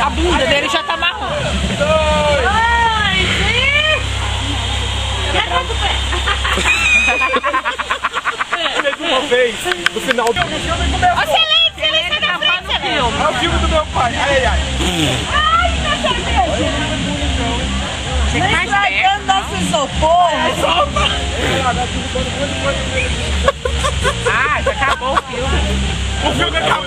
A bunda dele já tá marrom. Ai, sim! Uma vez, no final do filme, começou. Ô, Celeste, sai da frente, Celeste. É o filme do meu pai. Ai, ai. Ai, minha cerveja. Chega mais perto. Nosso isopor. Ah, já acabou o filme. O filme acabou.